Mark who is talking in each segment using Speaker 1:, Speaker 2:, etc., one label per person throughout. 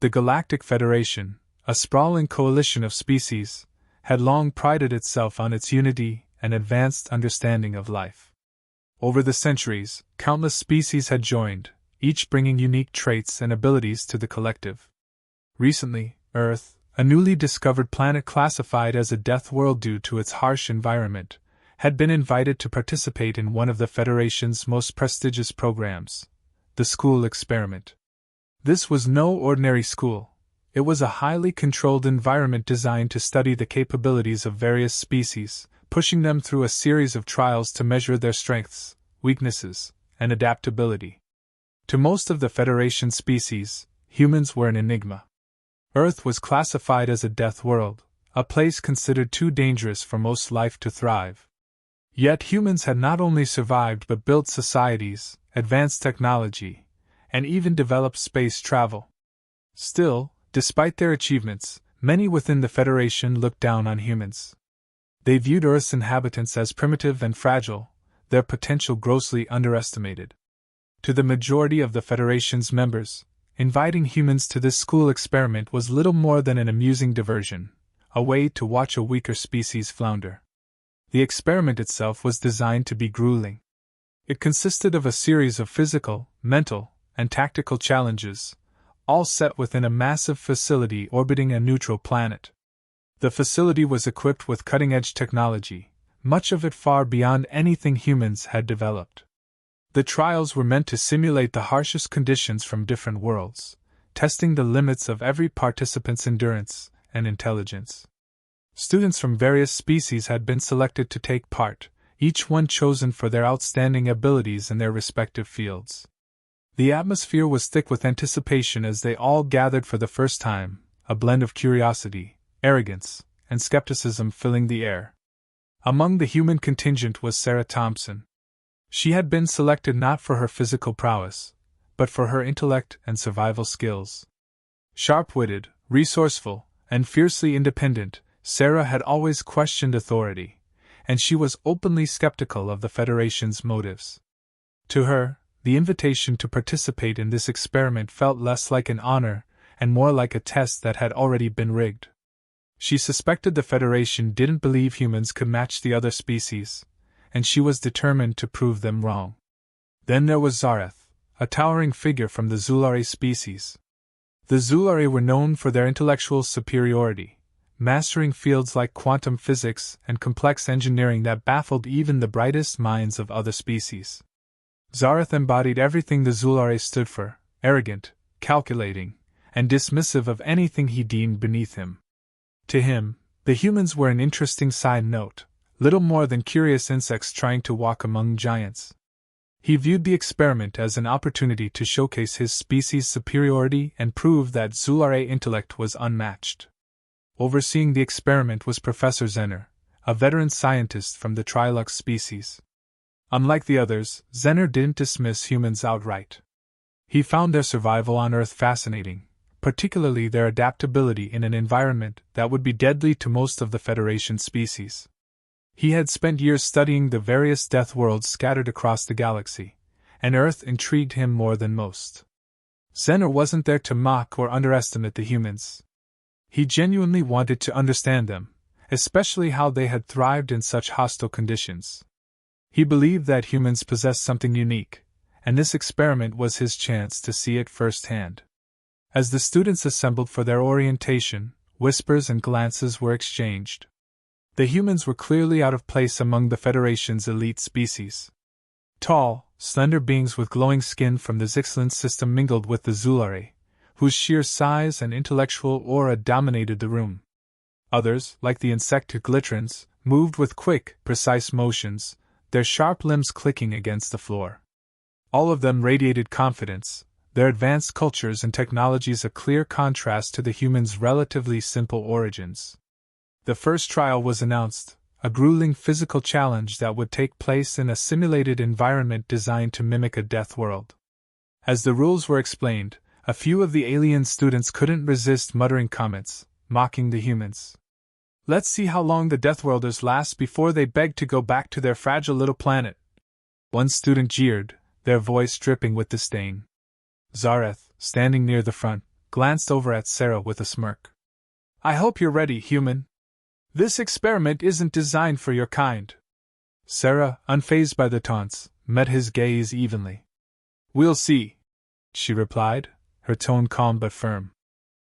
Speaker 1: The Galactic Federation, a sprawling coalition of species, had long prided itself on its unity and advanced understanding of life. Over the centuries, countless species had joined, each bringing unique traits and abilities to the collective. Recently, Earth, a newly discovered planet classified as a death world due to its harsh environment, had been invited to participate in one of the Federation's most prestigious programs, the school experiment. This was no ordinary school. It was a highly controlled environment designed to study the capabilities of various species, pushing them through a series of trials to measure their strengths, weaknesses, and adaptability. To most of the Federation species, humans were an enigma. Earth was classified as a death world, a place considered too dangerous for most life to thrive. Yet humans had not only survived but built societies, advanced technology, and even developed space travel. Still, despite their achievements, many within the Federation looked down on humans. They viewed Earth's inhabitants as primitive and fragile, their potential grossly underestimated. To the majority of the Federation's members, inviting humans to this school experiment was little more than an amusing diversion, a way to watch a weaker species flounder. The experiment itself was designed to be grueling. It consisted of a series of physical, mental, and tactical challenges, all set within a massive facility orbiting a neutral planet. The facility was equipped with cutting-edge technology, much of it far beyond anything humans had developed. The trials were meant to simulate the harshest conditions from different worlds, testing the limits of every participant's endurance and intelligence. Students from various species had been selected to take part, each one chosen for their outstanding abilities in their respective fields. The atmosphere was thick with anticipation as they all gathered for the first time, a blend of curiosity, arrogance, and skepticism filling the air. Among the human contingent was Sarah Thompson. She had been selected not for her physical prowess, but for her intellect and survival skills. Sharp-witted, resourceful, and fiercely independent, Sarah had always questioned authority, and she was openly skeptical of the Federation's motives. To her, the invitation to participate in this experiment felt less like an honor and more like a test that had already been rigged. She suspected the Federation didn't believe humans could match the other species, and she was determined to prove them wrong. Then there was Zareth, a towering figure from the Zulare species. The Zulare were known for their intellectual superiority, mastering fields like quantum physics and complex engineering that baffled even the brightest minds of other species. Zareth embodied everything the Zulare stood for: arrogant, calculating, and dismissive of anything he deemed beneath him. To him, the humans were an interesting side note, little more than curious insects trying to walk among giants. He viewed the experiment as an opportunity to showcase his species' superiority and prove that Zulare intellect was unmatched. Overseeing the experiment was Professor Zener, a veteran scientist from the Trilux species. Unlike the others, Zener didn't dismiss humans outright. He found their survival on Earth fascinating, particularly their adaptability in an environment that would be deadly to most of the Federation species. He had spent years studying the various death worlds scattered across the galaxy, and Earth intrigued him more than most. Zener wasn't there to mock or underestimate the humans. He genuinely wanted to understand them, especially how they had thrived in such hostile conditions. He believed that humans possessed something unique, and this experiment was his chance to see it firsthand. As the students assembled for their orientation, whispers and glances were exchanged. The humans were clearly out of place among the Federation's elite species. Tall, slender beings with glowing skin from the Zixlan system mingled with the Zulare, whose sheer size and intellectual aura dominated the room. Others, like the insectoglitrans, moved with quick, precise motions, their sharp limbs clicking against the floor. All of them radiated confidence, their advanced cultures and technologies a clear contrast to the humans' relatively simple origins. The first trial was announced, a grueling physical challenge that would take place in a simulated environment designed to mimic a death world. As the rules were explained, a few of the alien students couldn't resist muttering comments, mocking the humans. "Let's see how long the Deathworlders last before they beg to go back to their fragile little planet," one student jeered, their voice dripping with disdain. Zareth, standing near the front, glanced over at Sarah with a smirk. "I hope you're ready, human. This experiment isn't designed for your kind." Sarah, unfazed by the taunts, met his gaze evenly. "We'll see," she replied, her tone calm but firm.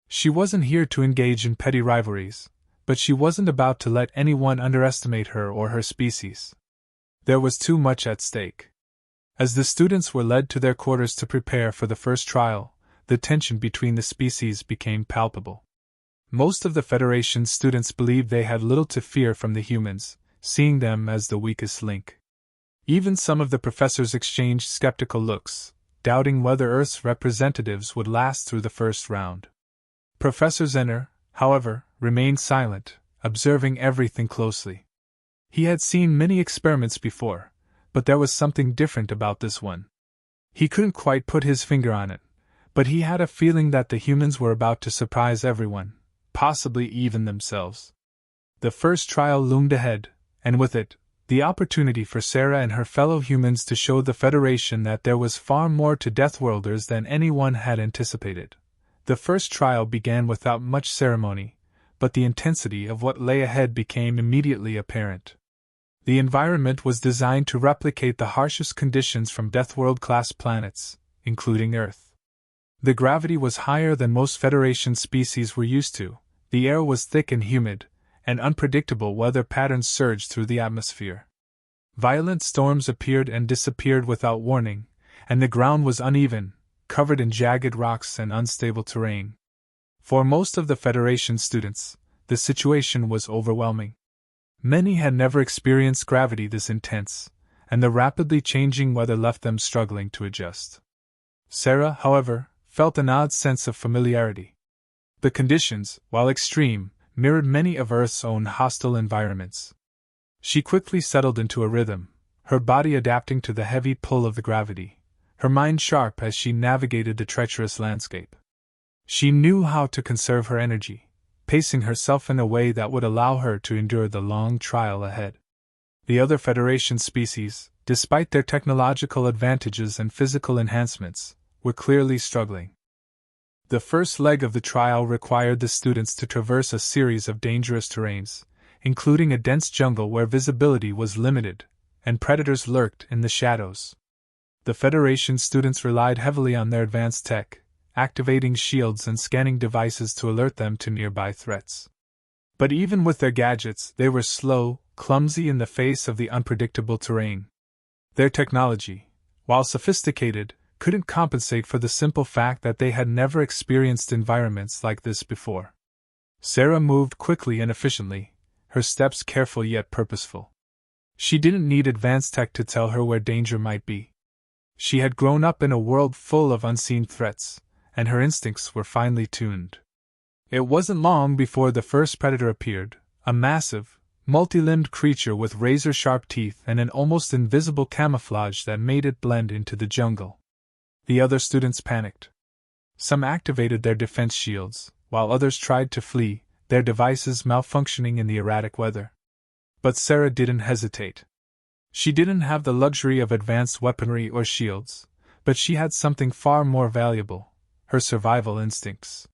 Speaker 1: She wasn't here to engage in petty rivalries, but she wasn't about to let anyone underestimate her or her species. There was too much at stake. As the students were led to their quarters to prepare for the first trial, the tension between the species became palpable. Most of the Federation's students believed they had little to fear from the humans, seeing them as the weakest link. Even some of the professors exchanged skeptical looks, doubting whether Earth's representatives would last through the first round. Professor Zenner, however, remained silent, observing everything closely. He had seen many experiments before, but there was something different about this one. He couldn't quite put his finger on it, but he had a feeling that the humans were about to surprise everyone, possibly even themselves. The first trial loomed ahead, and with it, the opportunity for Sarah and her fellow humans to show the Federation that there was far more to Deathworlders than anyone had anticipated. The first trial began without much ceremony, but the intensity of what lay ahead became immediately apparent. The environment was designed to replicate the harshest conditions from Deathworld-class planets, including Earth. The gravity was higher than most Federation species were used to, the air was thick and humid, and unpredictable weather patterns surged through the atmosphere. Violent storms appeared and disappeared without warning, and the ground was uneven, covered in jagged rocks and unstable terrain. For most of the Federation students, the situation was overwhelming. Many had never experienced gravity this intense, and the rapidly changing weather left them struggling to adjust. Sarah, however, felt an odd sense of familiarity. The conditions, while extreme, mirrored many of Earth's own hostile environments. She quickly settled into a rhythm, her body adapting to the heavy pull of the gravity, her mind sharp as she navigated the treacherous landscape. She knew how to conserve her energy, pacing herself in a way that would allow her to endure the long trial ahead. The other Federation species, despite their technological advantages and physical enhancements, were clearly struggling. The first leg of the trial required the students to traverse a series of dangerous terrains, including a dense jungle where visibility was limited, and predators lurked in the shadows. The Federation students relied heavily on their advanced tech, activating shields and scanning devices to alert them to nearby threats. But even with their gadgets, they were slow, clumsy in the face of the unpredictable terrain. Their technology, while sophisticated, couldn't compensate for the simple fact that they had never experienced environments like this before. Sarah moved quickly and efficiently, her steps careful yet purposeful. She didn't need advanced tech to tell her where danger might be. She had grown up in a world full of unseen threats, and her instincts were finely tuned. It wasn't long before the first predator appeared, a massive, multi-limbed creature with razor-sharp teeth and an almost invisible camouflage that made it blend into the jungle. The other students panicked. Some activated their defense shields, while others tried to flee, their devices malfunctioning in the erratic weather. But Sarah didn't hesitate. She didn't have the luxury of advanced weaponry or shields, but she had something far more valuable: her survival instincts.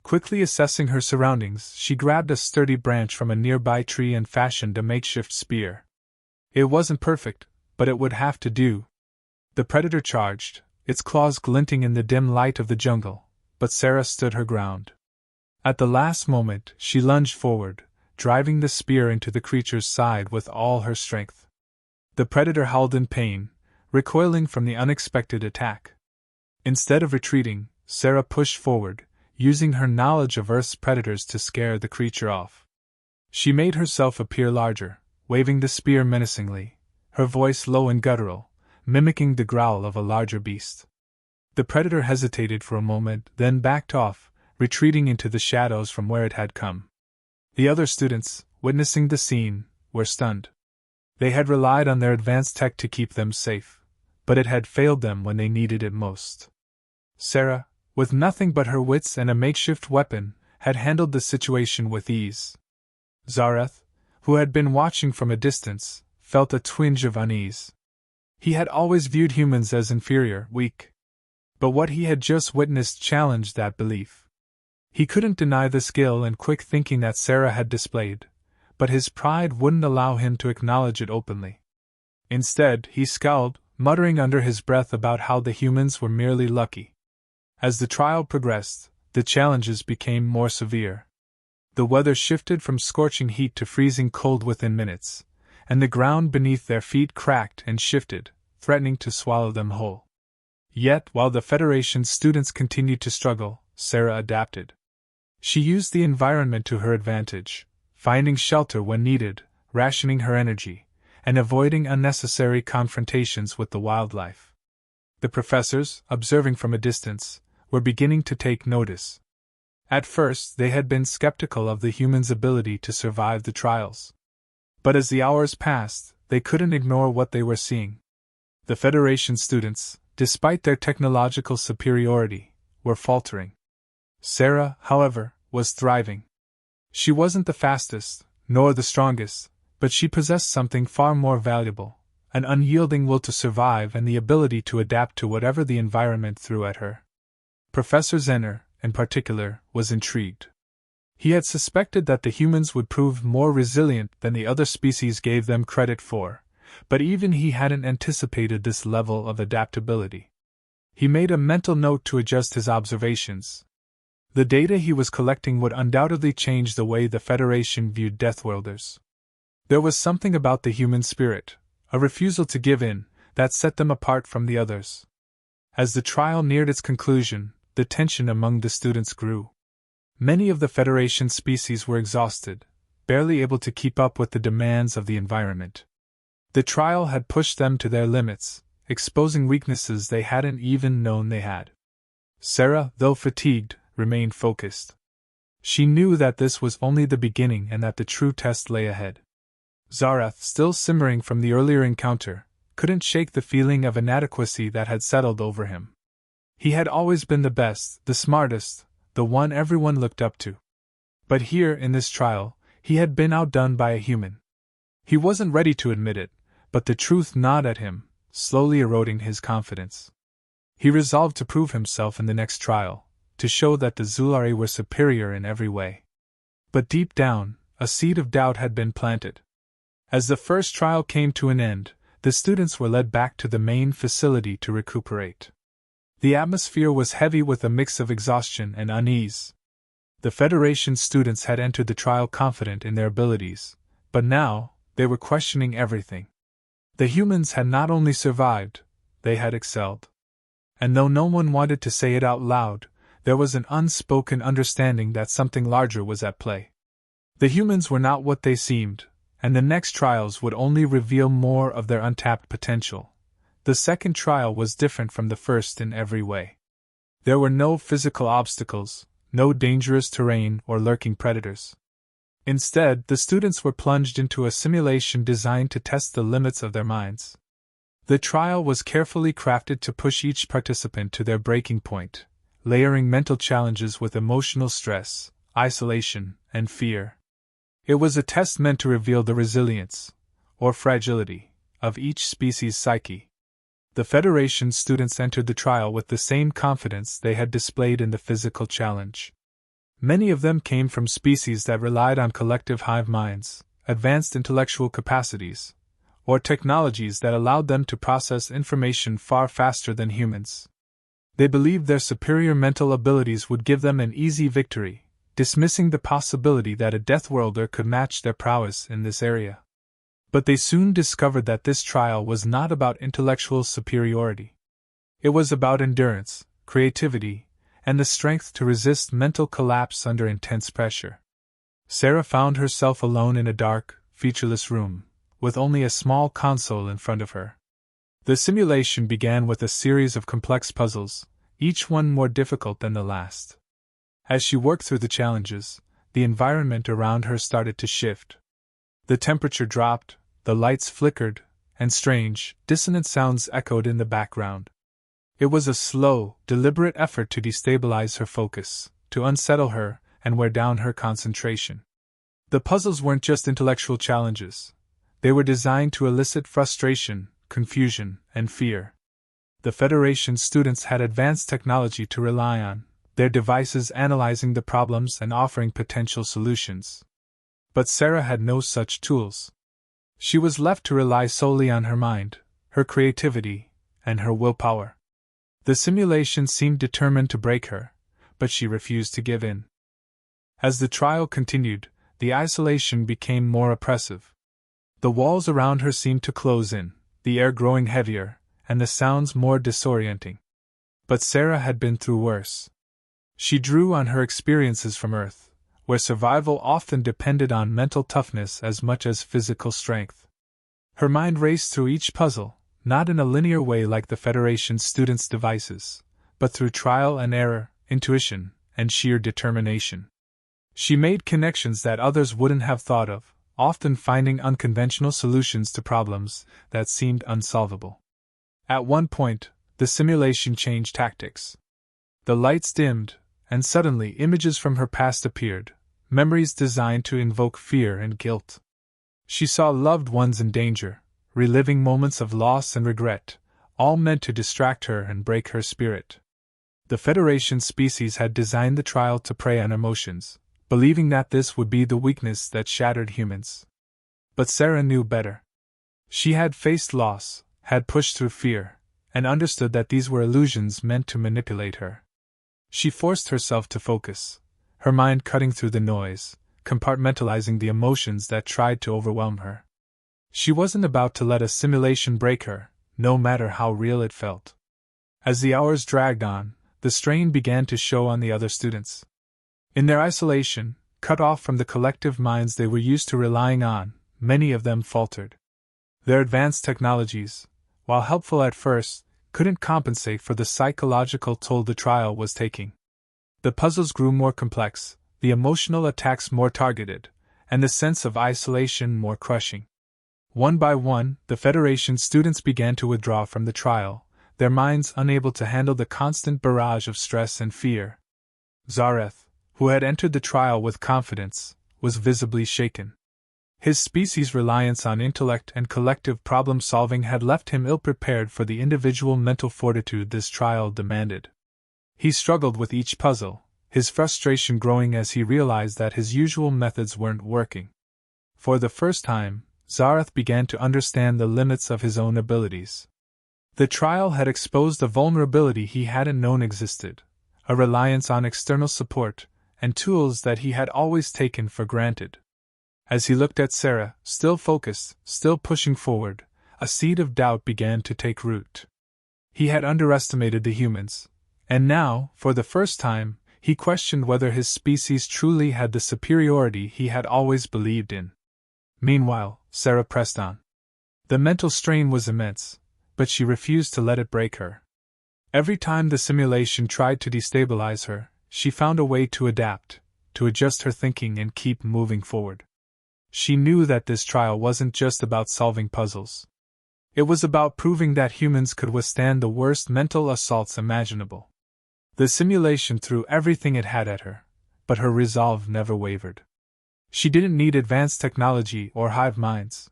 Speaker 1: Quickly assessing her surroundings, she grabbed a sturdy branch from a nearby tree and fashioned a makeshift spear. It wasn't perfect, but it would have to do. The predator charged, its claws glinting in the dim light of the jungle, but Sarah stood her ground. At the last moment, she lunged forward, driving the spear into the creature's side with all her strength. The predator howled in pain, recoiling from the unexpected attack. Instead of retreating, Sarah pushed forward, using her knowledge of Earth's predators to scare the creature off. She made herself appear larger, waving the spear menacingly, her voice low and guttural, mimicking the growl of a larger beast. The predator hesitated for a moment, then backed off, retreating into the shadows from where it had come. The other students, witnessing the scene, were stunned. They had relied on their advanced tech to keep them safe, but it had failed them when they needed it most. Sarah, with nothing but her wits and a makeshift weapon, had handled the situation with ease. Zareth, who had been watching from a distance, felt a twinge of unease. He had always viewed humans as inferior, weak. But what he had just witnessed challenged that belief. He couldn't deny the skill and quick thinking that Sarah had displayed, but his pride wouldn't allow him to acknowledge it openly. Instead, he scowled, muttering under his breath about how the humans were merely lucky. As the trial progressed, the challenges became more severe. The weather shifted from scorching heat to freezing cold within minutes, and the ground beneath their feet cracked and shifted, threatening to swallow them whole. Yet, while the Federation's students continued to struggle, Sarah adapted. She used the environment to her advantage, finding shelter when needed, rationing her energy, and avoiding unnecessary confrontations with the wildlife. The professors, observing from a distance, were beginning to take notice. At first, they had been skeptical of the humans' ability to survive the trials. But as the hours passed, they couldn't ignore what they were seeing. The Federation students, despite their technological superiority, were faltering. Sarah, however, was thriving. She wasn't the fastest, nor the strongest, but she possessed something far more valuable, an unyielding will to survive and the ability to adapt to whatever the environment threw at her. Professor Zenner, in particular, was intrigued. He had suspected that the humans would prove more resilient than the other species gave them credit for, but even he hadn't anticipated this level of adaptability. He made a mental note to adjust his observations. The data he was collecting would undoubtedly change the way the Federation viewed Deathworlders. There was something about the human spirit, a refusal to give in, that set them apart from the others. As the trial neared its conclusion, the tension among the students grew. Many of the Federation species were exhausted, barely able to keep up with the demands of the environment. The trial had pushed them to their limits, exposing weaknesses they hadn't even known they had. Sarah, though fatigued, remained focused. She knew that this was only the beginning and that the true test lay ahead. Zarath, still simmering from the earlier encounter, couldn't shake the feeling of inadequacy that had settled over him. He had always been the best, the smartest, the one everyone looked up to. But here, in this trial, he had been outdone by a human. He wasn't ready to admit it, but the truth gnawed at him, slowly eroding his confidence. He resolved to prove himself in the next trial, to show that the Zulari were superior in every way. But deep down, a seed of doubt had been planted. As the first trial came to an end, the students were led back to the main facility to recuperate. The atmosphere was heavy with a mix of exhaustion and unease. The Federation students had entered the trial confident in their abilities, but now, they were questioning everything. The humans had not only survived, they had excelled. And though no one wanted to say it out loud, there was an unspoken understanding that something larger was at play. The humans were not what they seemed, and the next trials would only reveal more of their untapped potential. The second trial was different from the first in every way. There were no physical obstacles, no dangerous terrain or lurking predators. Instead, the students were plunged into a simulation designed to test the limits of their minds. The trial was carefully crafted to push each participant to their breaking point, layering mental challenges with emotional stress, isolation, and fear. It was a test meant to reveal the resilience, or fragility, of each species' psyche. The Federation students entered the trial with the same confidence they had displayed in the physical challenge. Many of them came from species that relied on collective hive minds, advanced intellectual capacities, or technologies that allowed them to process information far faster than humans. They believed their superior mental abilities would give them an easy victory, dismissing the possibility that a Deathworlder could match their prowess in this area. But they soon discovered that this trial was not about intellectual superiority. It was about endurance, creativity, and the strength to resist mental collapse under intense pressure. Sarah found herself alone in a dark, featureless room, with only a small console in front of her. The simulation began with a series of complex puzzles, each one more difficult than the last. As she worked through the challenges, the environment around her started to shift. The temperature dropped, the lights flickered, and strange, dissonant sounds echoed in the background. It was a slow, deliberate effort to destabilize her focus, to unsettle her, and wear down her concentration. The puzzles weren't just intellectual challenges. They were designed to elicit frustration, confusion, and fear. the Federation students had advanced technology to rely on, their devices analyzing the problems and offering potential solutions. But Sarah had no such tools. She was left to rely solely on her mind, her creativity, and her willpower. The simulation seemed determined to break her, but she refused to give in. As the trial continued, the isolation became more oppressive. The walls around her seemed to close in, the air growing heavier, and the sounds more disorienting. But Sarah had been through worse. She drew on her experiences from Earth, where survival often depended on mental toughness as much as physical strength. Her mind raced through each puzzle, not in a linear way like the Federation students' devices, but through trial and error, intuition, and sheer determination. She made connections that others wouldn't have thought of, often finding unconventional solutions to problems that seemed unsolvable. At one point, the simulation changed tactics. The lights dimmed, and suddenly images from her past appeared, memories designed to invoke fear and guilt. She saw loved ones in danger, reliving moments of loss and regret, all meant to distract her and break her spirit. The Federation species had designed the trial to prey on emotions, believing that this would be the weakness that shattered humans. But Sarah knew better. She had faced loss, had pushed through fear, and understood that these were illusions meant to manipulate her. She forced herself to focus, her mind cutting through the noise, compartmentalizing the emotions that tried to overwhelm her. She wasn't about to let a simulation break her, no matter how real it felt. As the hours dragged on, the strain began to show on the other students. In their isolation, cut off from the collective minds they were used to relying on, many of them faltered. Their advanced technologies, while helpful at first, couldn't compensate for the psychological toll the trial was taking. The puzzles grew more complex, the emotional attacks more targeted, and the sense of isolation more crushing. One by one, the Federation students began to withdraw from the trial, their minds unable to handle the constant barrage of stress and fear. Zareth, who had entered the trial with confidence, was visibly shaken. His species' reliance on intellect and collective problem-solving had left him ill-prepared for the individual mental fortitude this trial demanded. He struggled with each puzzle, his frustration growing as he realized that his usual methods weren't working. For the first time, Zareth began to understand the limits of his own abilities. The trial had exposed a vulnerability he hadn't known existed, a reliance on external support, and tools that he had always taken for granted. As he looked at Sarah, still focused, still pushing forward, a seed of doubt began to take root. He had underestimated the humans, and now, for the first time, he questioned whether his species truly had the superiority he had always believed in. Meanwhile, Sarah pressed on. The mental strain was immense, but she refused to let it break her. Every time the simulation tried to destabilize her, she found a way to adapt, to adjust her thinking and keep moving forward. She knew that this trial wasn't just about solving puzzles. It was about proving that humans could withstand the worst mental assaults imaginable. The simulation threw everything it had at her, but her resolve never wavered. She didn't need advanced technology or hive minds.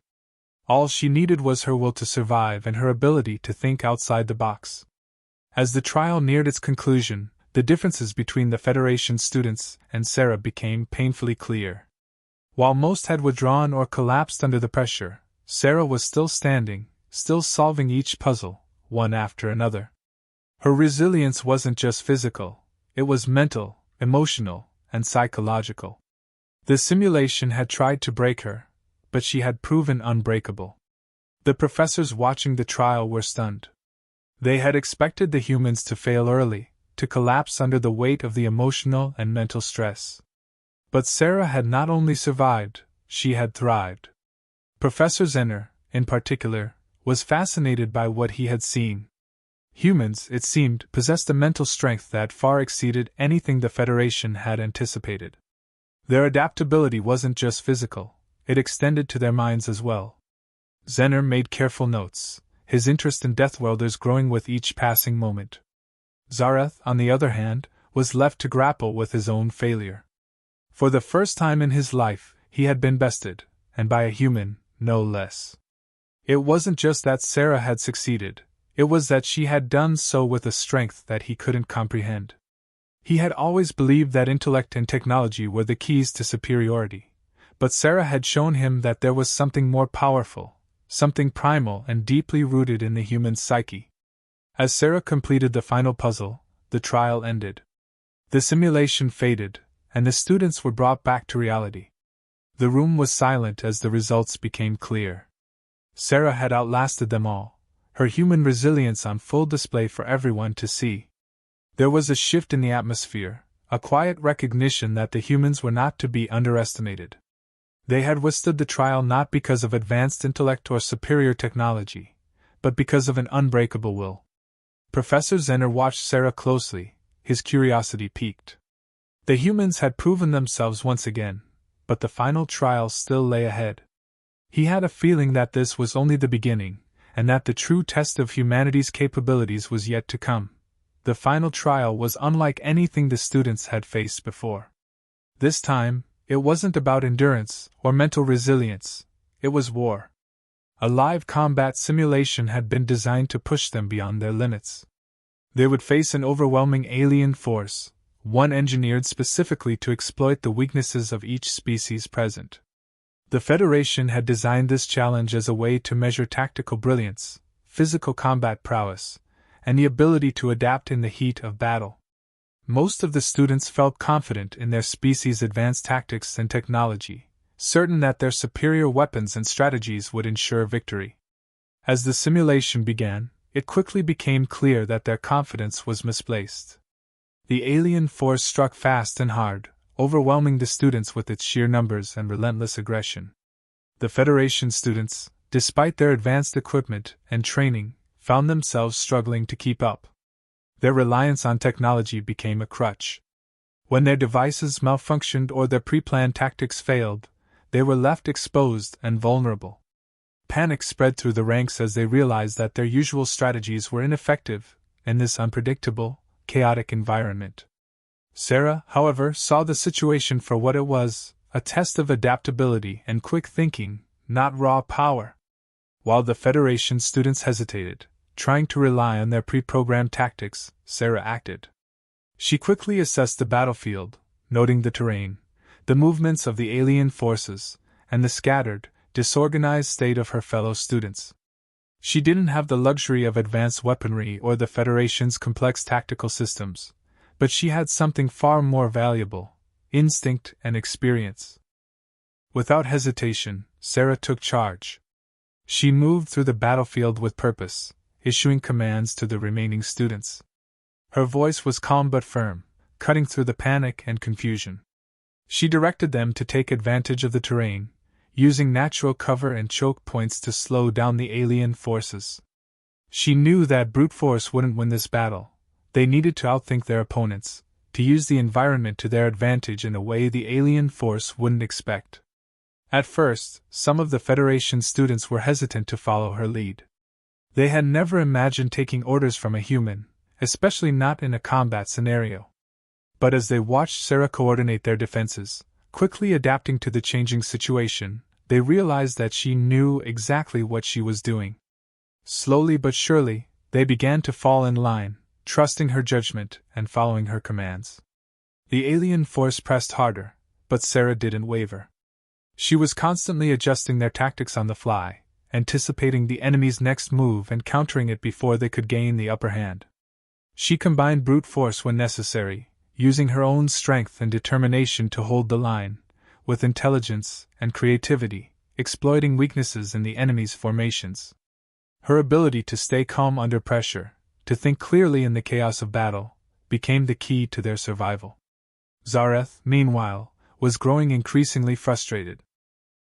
Speaker 1: All she needed was her will to survive and her ability to think outside the box. As the trial neared its conclusion, the differences between the Federation students and Sarah became painfully clear. While most had withdrawn or collapsed under the pressure, Sarah was still standing, still solving each puzzle, one after another. Her resilience wasn't just physical, it was mental, emotional, and psychological. The simulation had tried to break her, but she had proven unbreakable. The professors watching the trial were stunned. They had expected the humans to fail early, to collapse under the weight of the emotional and mental stress. But Sarah had not only survived, she had thrived. Professor Zenner, in particular, was fascinated by what he had seen. Humans, it seemed, possessed a mental strength that far exceeded anything the Federation had anticipated. Their adaptability wasn't just physical, it extended to their minds as well. Zenner made careful notes, his interest in Deathworlders growing with each passing moment. Zareth, on the other hand, was left to grapple with his own failure. For the first time in his life, he had been bested, and by a human, no less. It wasn't just that Sarah had succeeded, It was that she had done so with a strength that he couldn't comprehend. He had always believed that intellect and technology were the keys to superiority, but Sarah had shown him that there was something more powerful, something primal and deeply rooted in the human psyche. As Sarah completed the final puzzle, the trial ended. The simulation faded, and the students were brought back to reality. The room was silent as the results became clear. Sarah had outlasted them all, her human resilience on full display for everyone to see. There was a shift in the atmosphere, a quiet recognition that the humans were not to be underestimated. They had withstood the trial not because of advanced intellect or superior technology, but because of an unbreakable will. Professor Zenner watched Sarah closely, his curiosity piqued. The humans had proven themselves once again, but the final trial still lay ahead. He had a feeling that this was only the beginning, and that the true test of humanity's capabilities was yet to come. The final trial was unlike anything the students had faced before. This time, it wasn't about endurance or mental resilience, it was war. A live combat simulation had been designed to push them beyond their limits. They would face an overwhelming alien force, one engineered specifically to exploit the weaknesses of each species present. The Federation had designed this challenge as a way to measure tactical brilliance, physical combat prowess, and the ability to adapt in the heat of battle. Most of the students felt confident in their species' advanced tactics and technology, certain that their superior weapons and strategies would ensure victory. As the simulation began, it quickly became clear that their confidence was misplaced. The alien force struck fast and hard, overwhelming the students with its sheer numbers and relentless aggression. The Federation students, despite their advanced equipment and training, found themselves struggling to keep up. Their reliance on technology became a crutch. When their devices malfunctioned or their pre-planned tactics failed, they were left exposed and vulnerable. Panic spread through the ranks as they realized that their usual strategies were ineffective in this unpredictable, chaotic environment. Sarah, however, saw the situation for what it was, a test of adaptability and quick thinking, not raw power. While the Federation students hesitated, trying to rely on their pre-programmed tactics, Sarah acted. She quickly assessed the battlefield, noting the terrain, the movements of the alien forces, and the scattered, disorganized state of her fellow students. She didn't have the luxury of advanced weaponry or the Federation's complex tactical systems, but she had something far more valuable: instinct and experience. Without hesitation, Sarah took charge. She moved through the battlefield with purpose, issuing commands to the remaining students. Her voice was calm but firm, cutting through the panic and confusion. She directed them to take advantage of the terrain, using natural cover and choke points to slow down the alien forces. She knew that brute force wouldn't win this battle. They needed to outthink their opponents, to use the environment to their advantage in a way the alien force wouldn't expect. At first, some of the Federation students were hesitant to follow her lead. They had never imagined taking orders from a human, especially not in a combat scenario. But as they watched Sarah coordinate their defenses, quickly adapting to the changing situation, they realized that she knew exactly what she was doing. Slowly but surely, they began to fall in line, trusting her judgment and following her commands. The alien force pressed harder, but Sarah didn't waver. She was constantly adjusting their tactics on the fly, anticipating the enemy's next move and countering it before they could gain the upper hand. She combined brute force when necessary, using her own strength and determination to hold the line, with intelligence and creativity, exploiting weaknesses in the enemy's formations. Her ability to stay calm under pressure, to think clearly in the chaos of battle, became the key to their survival. Zareth, meanwhile, was growing increasingly frustrated.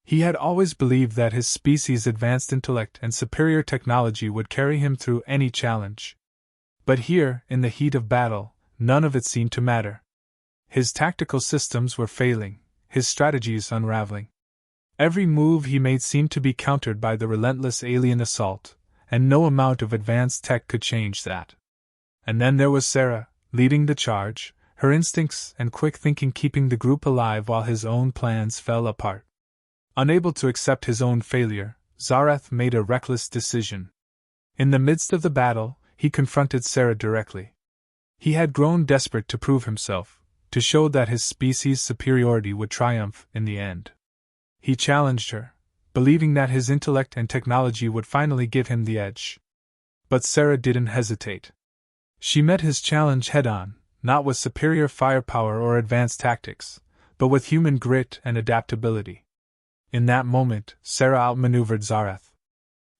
Speaker 1: He had always believed that his species' advanced intellect and superior technology would carry him through any challenge. But here, in the heat of battle, none of it seemed to matter. His tactical systems were failing, his strategies unraveling. Every move he made seemed to be countered by the relentless alien assault, and no amount of advanced tech could change that. And then there was Sarah, leading the charge, her instincts and quick thinking keeping the group alive while his own plans fell apart. Unable to accept his own failure, Zareth made a reckless decision. In the midst of the battle, he confronted Sarah directly. He had grown desperate to prove himself, to show that his species' superiority would triumph in the end. He challenged her, believing that his intellect and technology would finally give him the edge. But Sarah didn't hesitate. She met his challenge head-on, not with superior firepower or advanced tactics, but with human grit and adaptability. In that moment, Sarah outmaneuvered Zareth.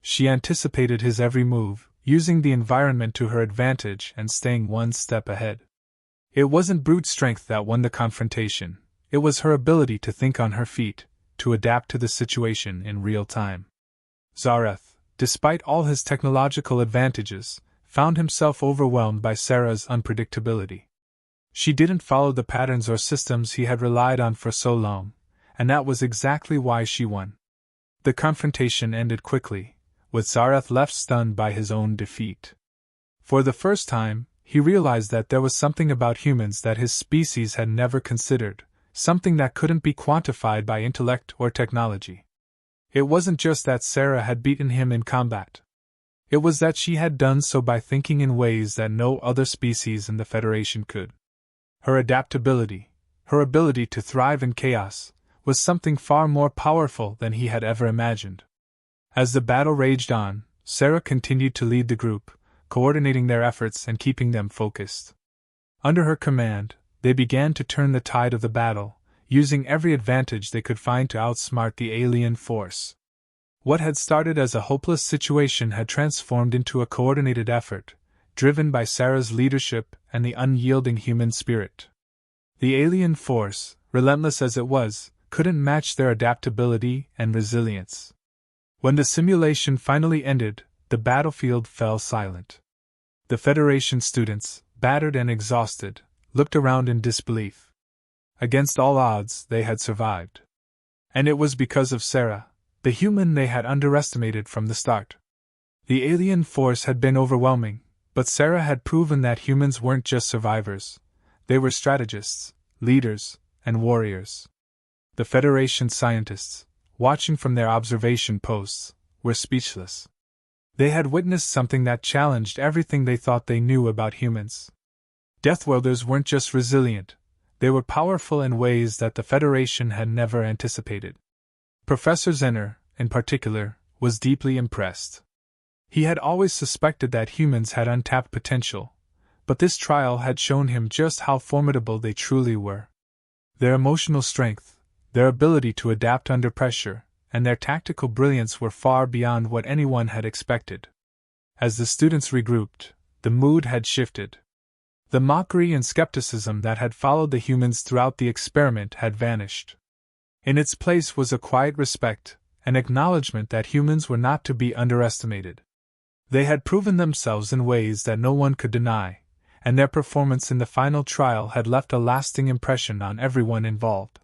Speaker 1: She anticipated his every move, using the environment to her advantage and staying one step ahead. It wasn't brute strength that won the confrontation, it was her ability to think on her feet, to adapt to the situation in real time. Zareth, despite all his technological advantages, found himself overwhelmed by Sarah's unpredictability. She didn't follow the patterns or systems he had relied on for so long, and that was exactly why she won. The confrontation ended quickly, with Zareth left stunned by his own defeat. For the first time, he realized that there was something about humans that his species had never considered, something that couldn't be quantified by intellect or technology. It wasn't just that Sarah had beaten him in combat. It was that she had done so by thinking in ways that no other species in the Federation could. Her adaptability, her ability to thrive in chaos, was something far more powerful than he had ever imagined. As the battle raged on, Sarah continued to lead the group, coordinating their efforts and keeping them focused. Under her command, they began to turn the tide of the battle, using every advantage they could find to outsmart the alien force. What had started as a hopeless situation had transformed into a coordinated effort, driven by Sarah's leadership and the unyielding human spirit. The alien force, relentless as it was, couldn't match their adaptability and resilience. When the simulation finally ended, the battlefield fell silent. The Federation students, battered and exhausted, looked around in disbelief. Against all odds, they had survived. And it was because of Sarah, the human they had underestimated from the start. The alien force had been overwhelming, but Sarah had proven that humans weren't just survivors. They were strategists, leaders, and warriors. The Federation scientists, watching from their observation posts, were speechless. They had witnessed something that challenged everything they thought they knew about humans. Deathworlders weren't just resilient, they were powerful in ways that the Federation had never anticipated. Professor Zenner, in particular, was deeply impressed. He had always suspected that humans had untapped potential, but this trial had shown him just how formidable they truly were. Their emotional strength, their ability to adapt under pressure, and their tactical brilliance were far beyond what anyone had expected. As the students regrouped, the mood had shifted. The mockery and skepticism that had followed the humans throughout the experiment had vanished. In its place was a quiet respect, an acknowledgement that humans were not to be underestimated. They had proven themselves in ways that no one could deny, and their performance in the final trial had left a lasting impression on everyone involved.